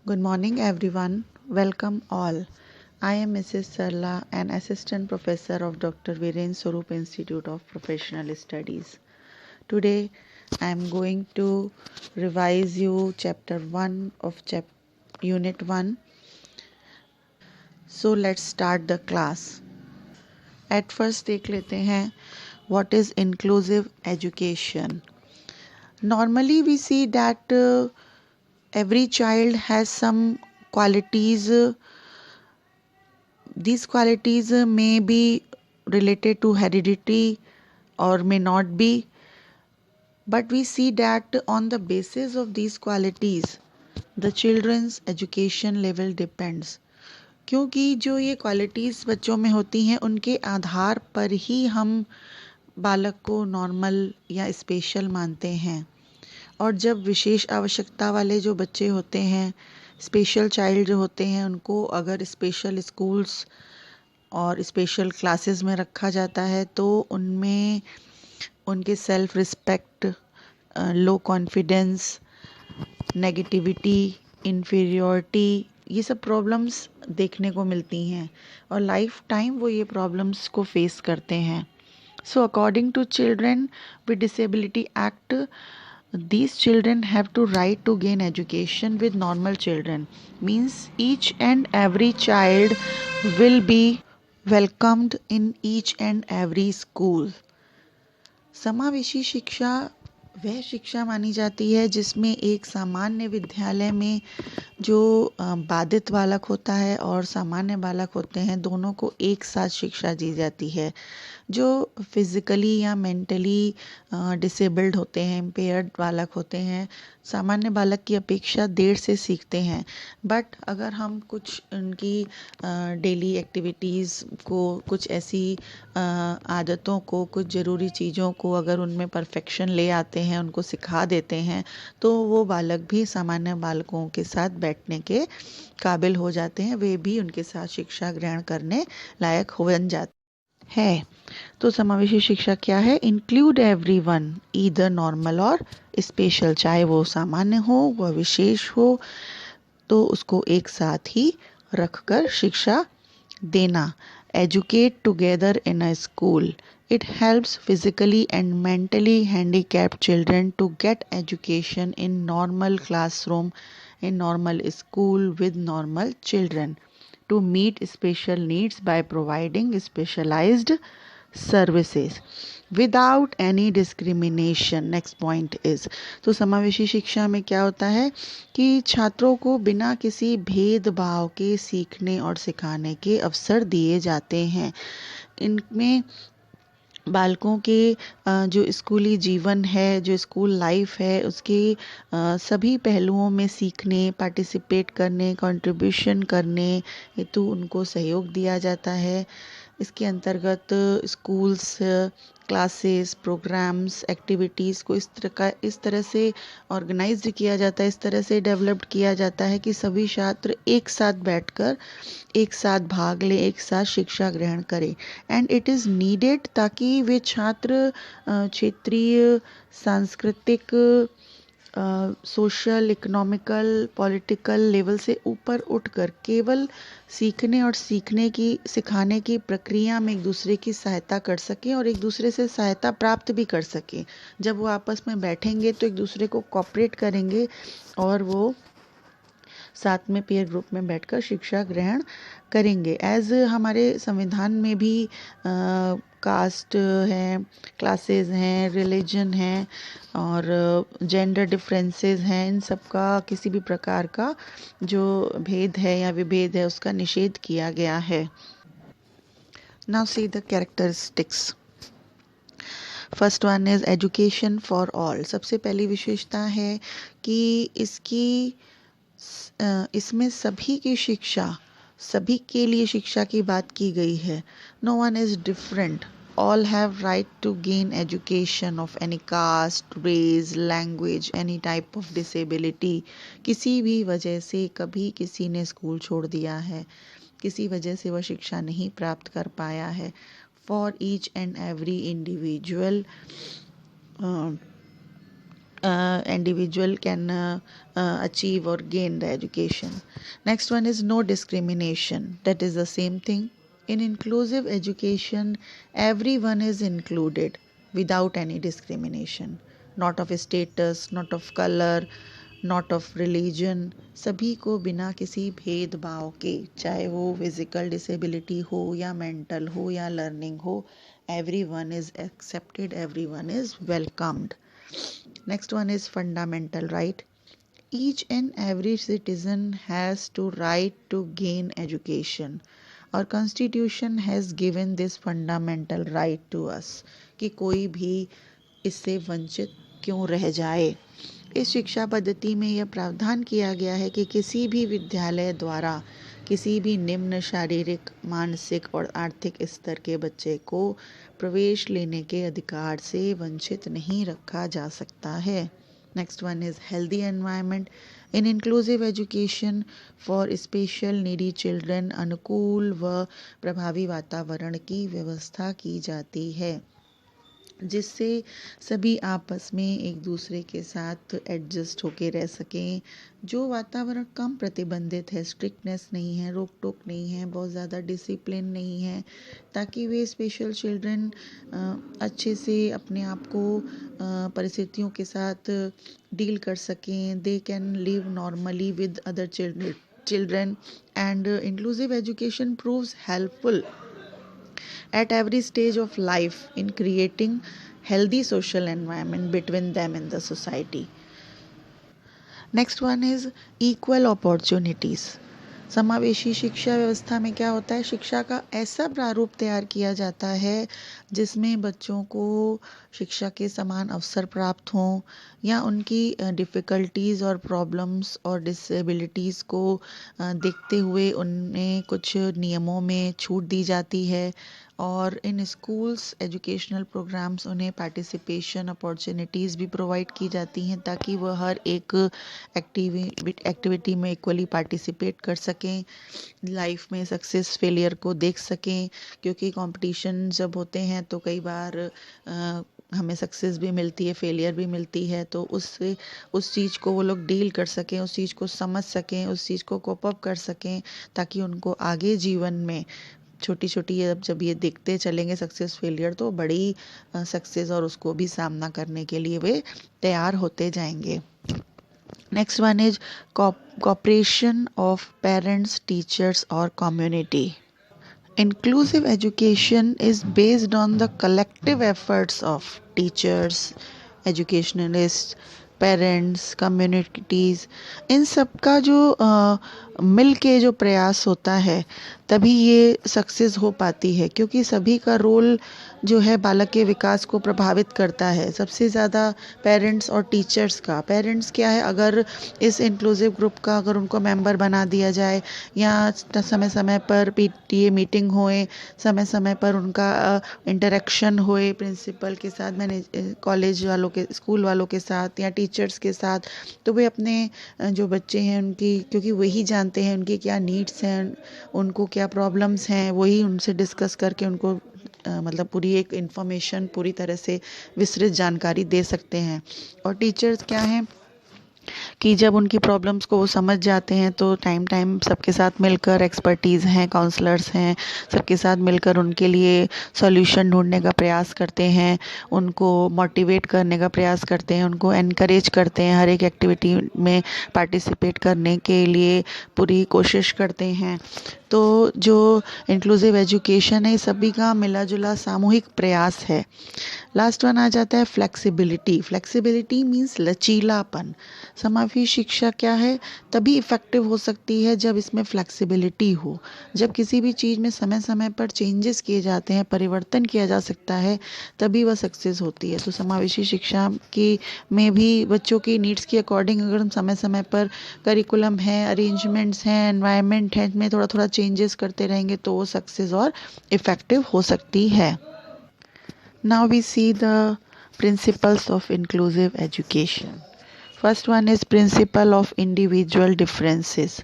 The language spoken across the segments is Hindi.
Good morning, everyone. Welcome all. I am Mrs. Sarla, an assistant professor of Dr. Viren Swarup Institute of Professional Studies. Today, I am going to revise you chapter 1 of unit 1. So let's start the class. At first देख लेते हैं what is inclusive education. Normally we see that every child has some qualities. These qualities may be related to heredity or may not be, but we see that on the basis of these qualities the children's education level depends. क्योंकि जो ये क्वालिटीज़ बच्चों में होती हैं उनके आधार पर ही हम बालक को नॉर्मल या स्पेशल मानते हैं। और जब विशेष आवश्यकता वाले जो बच्चे होते हैं, स्पेशल चाइल्ड जो होते हैं, उनको अगर स्पेशल स्कूल्स और स्पेशल क्लासेस में रखा जाता है तो उनमें उनके self respect, low confidence, negativity, inferiority, ये सब प्रॉब्लम्स देखने को मिलती हैं और लाइफ टाइम वो ये प्रॉब्लम्स को फेस करते हैं। So according to children with disability act, these children have to right to gain education with normal children. Means each and every child will be welcomed in each and every school. समावेशी शिक्षा वह शिक्षा मानी जाती है जिसमें एक सामान्य विद्यालय में जो बाधित बालक होता है और सामान्य बालक होते हैं, दोनों को एक साथ शिक्षा दी जाती है। जो फिज़िकली या मेंटली डिसेबल्ड होते हैं, इम्पेयर्ड बालक होते हैं, सामान्य बालक की अपेक्षा देर से सीखते हैं। बट अगर हम कुछ उनकी डेली एक्टिविटीज़ को, कुछ ऐसी आदतों को, कुछ ज़रूरी चीज़ों को अगर उनमें परफेक्शन ले आते हैं, उनको सिखा देते हैं, तो वो बालक भी सामान्य बालकों के साथ बैठने के काबिल हो जाते हैं, वे भी उनके साथ शिक्षा ग्रहण करने लायक हो बन जाते है। तो समावेशी शिक्षा क्या है? इंक्लूड एवरीवन, ईदर नॉर्मल और स्पेशल, चाहे वो सामान्य हो वह विशेष हो, तो उसको एक साथ ही रखकर शिक्षा देना। Educate together in a school, it helps physically and mentally handicapped children to get education in normal classroom, in normal school with normal children, to meet special needs by providing specialized services without any discrimination. Next point is, तो समावेशी शिक्षा में क्या होता है कि छात्रों को बिना किसी भेदभाव के सीखने और सिखाने के अवसर दिए जाते हैं। इनमें बालकों के जो स्कूली जीवन है, जो स्कूल लाइफ है, उसके सभी पहलुओं में सीखने, पार्टिसिपेट करने, कंट्रीब्यूशन करने हेतु उनको सहयोग दिया जाता है। इसके अंतर्गत स्कूल्स, क्लासेस, प्रोग्राम्स, एक्टिविटीज़ को इस तरह से ऑर्गेनाइज्ड किया जाता है, इस तरह से डेवलप्ड किया जाता है कि सभी छात्र एक साथ बैठकर एक साथ भाग लें, एक साथ शिक्षा ग्रहण करें। एंड इट इज़ नीडेड ताकि वे छात्र क्षेत्रीय, सांस्कृतिक, सोशल, इकोनॉमिकल, पॉलिटिकल लेवल से ऊपर उठकर केवल सीखने और सिखाने की प्रक्रिया में एक दूसरे की सहायता कर सकें और एक दूसरे से सहायता प्राप्त भी कर सकें। जब वो आपस में बैठेंगे तो एक दूसरे को कोऑपरेट करेंगे और वो साथ में पीयर ग्रुप में बैठकर शिक्षा ग्रहण करेंगे। एज हमारे संविधान में भी कास्ट हैं, क्लासेस हैं, रिलीजन हैं और जेंडर डिफरेंसेस हैं, इन सब का किसी भी प्रकार का जो भेद है या विभेद है उसका निषेध किया गया है। Now see the characteristics. First one is education for all. सबसे पहली विशेषता है कि इसमें सभी की शिक्षा, सभी के लिए शिक्षा की बात की गई है। No one is different, all have right to gain education of any caste, race, language, any type of disability. किसी भी वजह से कभी किसी ने स्कूल छोड़ दिया है, किसी वजह से वह शिक्षा नहीं प्राप्त कर पाया है, for each and every individual individual can achieve or gain the education. Next one is no discrimination. That is the same thing. In inclusive education, everyone is included without any discrimination, not of status, not of color, not of religion, सभी को बिना किसी भेदभाव के, चाहे वो फिजिकल डिसेबिलिटी हो या मेंटल हो या लर्निंग हो, every one is accepted, every one is welcomed. Next one is fundamental right. Each and every citizen has to right to gain education. और constitution has given this fundamental right to us कि कोई भी इससे वंचित क्यों रह जाए. इस शिक्षा पद्धति में यह प्रावधान किया गया है कि किसी भी विद्यालय द्वारा किसी भी निम्न शारीरिक, मानसिक और आर्थिक स्तर के बच्चे को प्रवेश लेने के अधिकार से वंचित नहीं रखा जा सकता है. Next one is healthy environment. In inclusive education for special needy children अनुकूल व प्रभावी वातावरण की व्यवस्था की जाती है, जिससे सभी आपस में एक दूसरे के साथ एडजस्ट होके रह सकें. जो वातावरण कम प्रतिबंधित है, स्ट्रिक्टनेस नहीं है, रोक टोक नहीं है, बहुत ज़्यादा डिसिप्लिन नहीं है, ताकि वे स्पेशल चिल्ड्रन अच्छे से अपने आप को परिस्थितियों के साथ डील कर सकें. They can live normally with other children and inclusive education proves helpful at every stage of life in creating healthy social environment between them in the society. Next one is equal opportunities. समावेशी शिक्षा व्यवस्था में क्या होता है, शिक्षा का ऐसा प्रारूप तैयार किया जाता है जिसमें बच्चों को शिक्षा के समान अवसर प्राप्त हों, या उनकी डिफ़िकल्टीज़ और प्रॉब्लम्स और डिसेबिलिटीज़ को देखते हुए उन्हें कुछ नियमों में छूट दी जाती है. और इन स्कूल्स एजुकेशनल प्रोग्राम्स उन्हें पार्टिसिपेशन अपॉर्चुनिटीज़ भी प्रोवाइड की जाती हैं, ताकि वह हर एक एक्टिविटी में इक्वली पार्टिसिपेट कर सकें, लाइफ में सक्सेस फेलियर को देख सकें. क्योंकि कंपटीशन जब होते हैं तो कई बार हमें सक्सेस भी मिलती है, फेलियर भी मिलती है, तो उस चीज़ को वो लोग डील कर सकें, उस चीज़ को समझ सकें, उस चीज़ को कोप अप कर सकें, ताकि उनको आगे जीवन में छोटी छोटी जब ये देखते चलेंगे सक्सेस फेलियर, तो बड़ी सक्सेस और उसको भी सामना करने के लिए वे तैयार होते जाएंगे. Next one is cooperation of parents, teachers और community. Inclusive education is based on the collective efforts of teachers, educationalists, parents, communities. इन सब का जो मिल के जो प्रयास होता है, तभी ये सक्सेस हो पाती है. क्योंकि सभी का रोल जो है बालक के विकास को प्रभावित करता है. सबसे ज़्यादा पेरेंट्स और टीचर्स का. पेरेंट्स क्या है, अगर इस इंक्लूसिव ग्रुप का अगर उनको मेंबर बना दिया जाए, या समय समय पर पीटीए मीटिंग होए, समय समय पर उनका इंटरेक्शन होए प्रिंसिपल के साथ, कॉलेज वालों के, स्कूल वालों के साथ या टीचर्स के साथ, तो वे अपने जो बच्चे हैं उनकी, क्योंकि वही जानते हैं उनकी क्या नीड्स हैं, उनको क्या प्रॉब्लम्स हैं, वही उनसे डिस्कस करके उनको मतलब पूरी एक इन्फॉर्मेशन, पूरी तरह से विस्तृत जानकारी दे सकते हैं. और टीचर्स क्या हैं कि जब उनकी प्रॉब्लम्स को वो समझ जाते हैं, तो टाइम टाइम सबके साथ मिलकर, एक्सपर्टीज़ हैं, काउंसलर्स हैं, सबके साथ मिलकर उनके लिए सॉल्यूशन ढूंढने का प्रयास करते हैं, उनको मोटिवेट करने का प्रयास करते हैं, उनको एनकरेज करते हैं, हर एक एक्टिविटी में पार्टिसिपेट करने के लिए पूरी कोशिश करते हैं. तो जो इंक्लूसिव एजुकेशन है, सभी का मिला जुला सामूहिक प्रयास है. लास्ट वन आ जाता है फ्लेक्सिबिलिटी. फ्लेक्सिबिलिटी मीन्स लचीलापन. समावेशी शिक्षा क्या है, तभी इफ़ेक्टिव हो सकती है जब इसमें फ्लेक्सिबिलिटी हो. जब किसी भी चीज़ में समय समय पर चेंजेस किए जाते हैं, परिवर्तन किया जा सकता है, तभी वह सक्सेस होती है. तो समावेशी शिक्षा की में भी बच्चों की नीड्स के अकॉर्डिंग अगर हम समय समय पर करिकुलम है, अरेंजमेंट्स हैं, एनवायरनमेंट है, इसमें थोड़ा थोड़ा चेंजेस करते रहेंगे, तो वो सक्सेस और इफ़ेक्टिव हो सकती है. Now we see the principles of inclusive education. First one is principle of individual differences.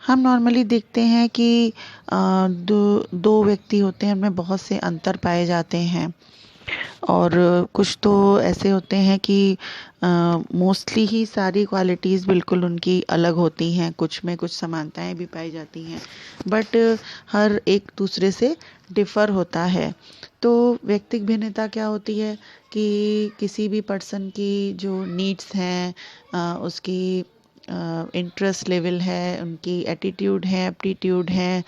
हम नॉर्मली देखते हैं कि दो व्यक्ति होते हैं, उनमें बहुत से अंतर पाए जाते हैं. और कुछ तो ऐसे होते हैं कि मोस्टली ही सारी क्वालिटीज़ बिल्कुल उनकी अलग होती हैं, कुछ में कुछ समानताएं भी पाई जाती हैं, बट हर एक दूसरे से डिफ़र होता है। तो व्यक्तिगत भिन्नता क्या होती है कि किसी भी पर्सन की जो नीड्स हैं, उसकी इंटरेस्ट लेवल है, उनकी एटीट्यूड है, एप्टीट्यूड है,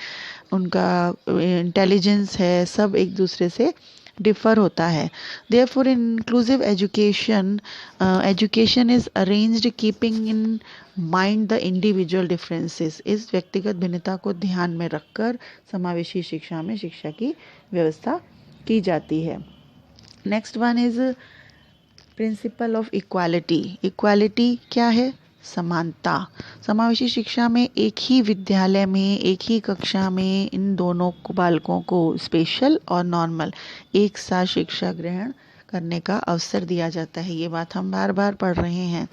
उनका इंटेलिजेंस है, सब एक दूसरे से डिफर होता है। Therefore in inclusive education, education is arranged keeping in mind the individual differences. इस व्यक्तिगत भिन्नता को ध्यान में रखकर समावेशी शिक्षा में शिक्षा की व्यवस्था की जाती है। Next one is principle of equality. Equality क्या है? समानता। समावेशी शिक्षा में एक ही विद्यालय में, एक ही कक्षा में इन दोनों को बालकों को स्पेशल और नॉर्मल एक साथ शिक्षा ग्रहण करने का अवसर दिया जाता है। ये बात हम बार बार पढ़ रहे हैं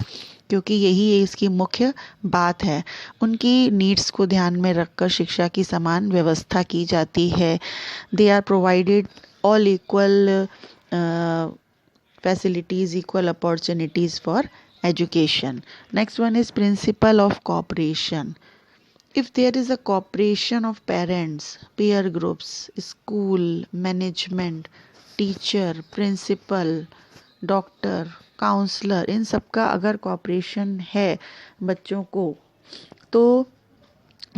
क्योंकि यही इसकी मुख्य बात है। उनकी नीड्स को ध्यान में रखकर शिक्षा की समान व्यवस्था की जाती है। They are provided all equal facilities, equal opportunities for education. Next one is principle of cooperation. If there is a cooperation of parents, peer groups, school, management, teacher, principal, doctor, counsellor, इन सब का अगर कॉपरेशन है बच्चों को, तो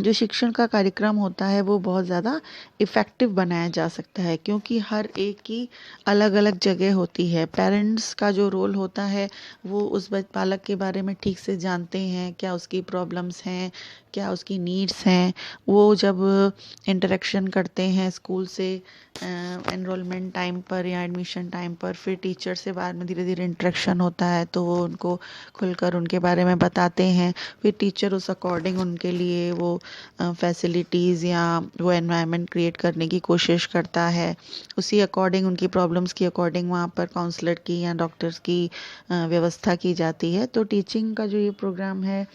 जो शिक्षण का कार्यक्रम होता है वो बहुत ज़्यादा इफ़ेक्टिव बनाया जा सकता है, क्योंकि हर एक की अलग अलग जगह होती है। पेरेंट्स का जो रोल होता है वो उस बालक के बारे में ठीक से जानते हैं, क्या उसकी प्रॉब्लम्स हैं, क्या उसकी नीड्स हैं। वो जब इंटरेक्शन करते हैं स्कूल से एनरोलमेंट टाइम पर या एडमिशन टाइम पर, फिर टीचर से बाद में धीरे धीरे इंटरेक्शन होता है, तो वो उनको खुलकर उनके बारे में बताते हैं। फिर टीचर उस अकॉर्डिंग उनके लिए वो फैसिलिटीज़ या वो एनवायरनमेंट क्रिएट करने की कोशिश करता है। उसी अकॉर्डिंग, उनकी प्रॉब्लम्स की अकॉर्डिंग वहाँ पर काउंसलर की या डॉक्टर्स की व्यवस्था की जाती है। तो टीचिंग का जो ये प्रोग्राम है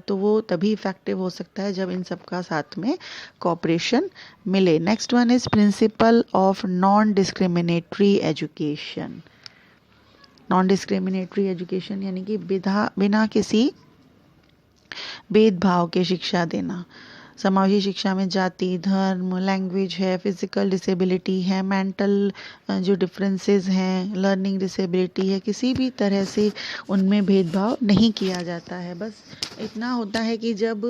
तो वो तभी इफ़ेक्टिव हो सकता है जब इन सब का साथ में कोऑपरेशन मिले। Next one is principle of non discriminatory education. Non discriminatory education यानी कि बिना किसी भेदभाव के शिक्षा देना। समावेशी शिक्षा में जाति, धर्म, लैंग्वेज है, फिजिकल डिसेबिलिटी है, मेंटल जो डिफरेंसेस हैं, लर्निंग डिसेबिलिटी है, किसी भी तरह से उनमें भेदभाव नहीं किया जाता है। बस इतना होता है कि जब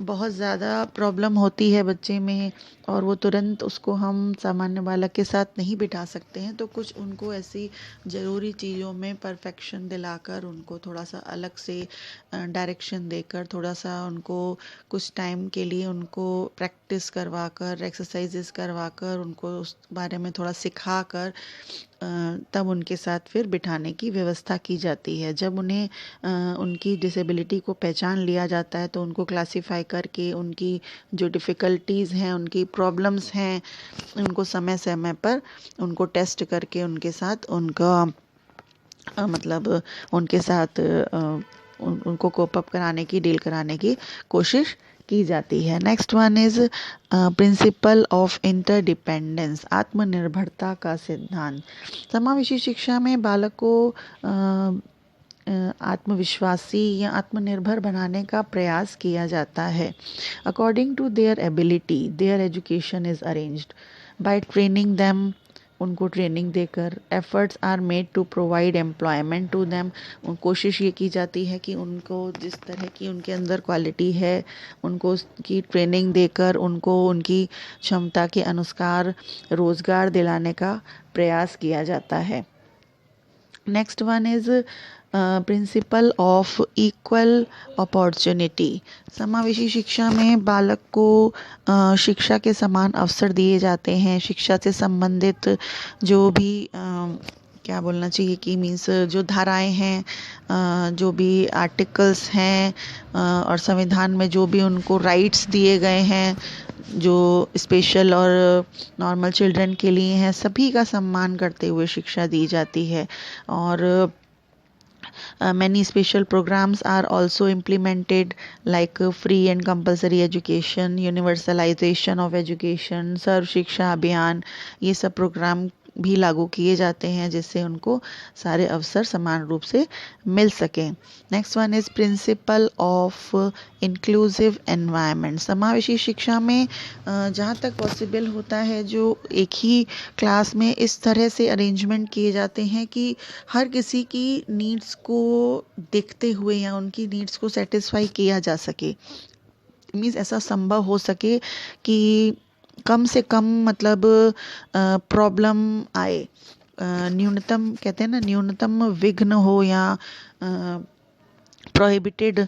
बहुत ज़्यादा प्रॉब्लम होती है बच्चे में और वो तुरंत उसको हम सामान्य बालक के साथ नहीं बिठा सकते हैं, तो कुछ उनको ऐसी ज़रूरी चीज़ों में परफेक्शन दिलाकर, उनको थोड़ा सा अलग से डायरेक्शन देकर, थोड़ा सा उनको कुछ टाइम के लिए उनको प्रैक्टिस करवाकर, एक्सरसाइजेस करवाकर, उनको उस बारे में थोड़ा सिखाकर तब उनके साथ फिर बिठाने की व्यवस्था की जाती है। जब उन्हें उनकी डिसेबिलिटी को पहचान लिया जाता है तो उनको क्लासिफाई करके उनकी जो डिफ़िकल्टीज़ हैं, उनकी प्रॉब्लम्स हैं, उनको समय समय पर उनको टेस्ट करके उनके साथ उनका मतलब उनके साथ उनको कोप अप कराने की, डील कराने की कोशिश की जाती है। Next one is principle of interdependence, आत्मनिर्भरता का सिद्धांत। समावेशी शिक्षा में बालक को आत्मविश्वासी या आत्मनिर्भर बनाने का प्रयास किया जाता है। According to their ability their education is arranged by training them, उनको ट्रेनिंग देकर। Efforts are made to provide employment to them, कोशिश ये की जाती है कि उनको जिस तरह की उनके अंदर क्वालिटी है उनको उसकी ट्रेनिंग देकर उनको उनकी क्षमता के अनुसार रोज़गार दिलाने का प्रयास किया जाता है। Next one is principle of equal opportunity. समावेशी शिक्षा में बालक को शिक्षा के समान अवसर दिए जाते हैं। शिक्षा से संबंधित जो भी क्या बोलना चाहिए कि मीन्स जो धाराएं हैं, जो भी आर्टिकल्स हैं और संविधान में जो भी उनको राइट्स दिए गए हैं, जो स्पेशल और नॉर्मल चिल्ड्रन के लिए हैं, सभी का सम्मान करते हुए शिक्षा दी जाती है। और many special programs are also implemented like free and compulsory education, universalization of education, सर्व शिक्षा अभियान, ये सब प्रोग्राम भी लागू किए जाते हैं जिससे उनको सारे अवसर समान रूप से मिल सकें। Next one is principle of inclusive environment. समावेशी शिक्षा में जहाँ तक पॉसिबल होता है जो एक ही क्लास में इस तरह से अरेंजमेंट किए जाते हैं कि हर किसी की नीड्स को देखते हुए या उनकी नीड्स को सेटिस्फाई किया जा सके। मीन्स ऐसा संभव हो सके कि कम से कम मतलब प्रॉब्लम आए, न्यूनतम कहते हैं ना, न्यूनतम विघ्न हो या प्रोहिबिटेड,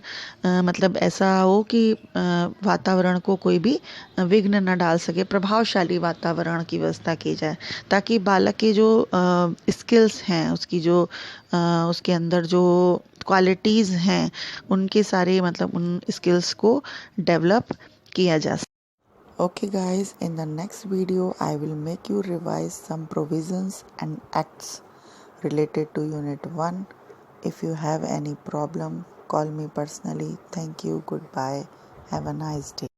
मतलब ऐसा हो कि वातावरण को कोई भी विघ्न न डाल सके, प्रभावशाली वातावरण की व्यवस्था की जाए ताकि बालक के जो स्किल्स हैं, उसकी जो उसके अंदर जो क्वालिटीज़ हैं, उनके सारे मतलब उन स्किल्स को डेवलप किया जा सके। Okay guys, in the next video I will make you revise some provisions and acts related to unit 1. If you have any problem, call me personally. Thank you. Goodbye. Have a nice day.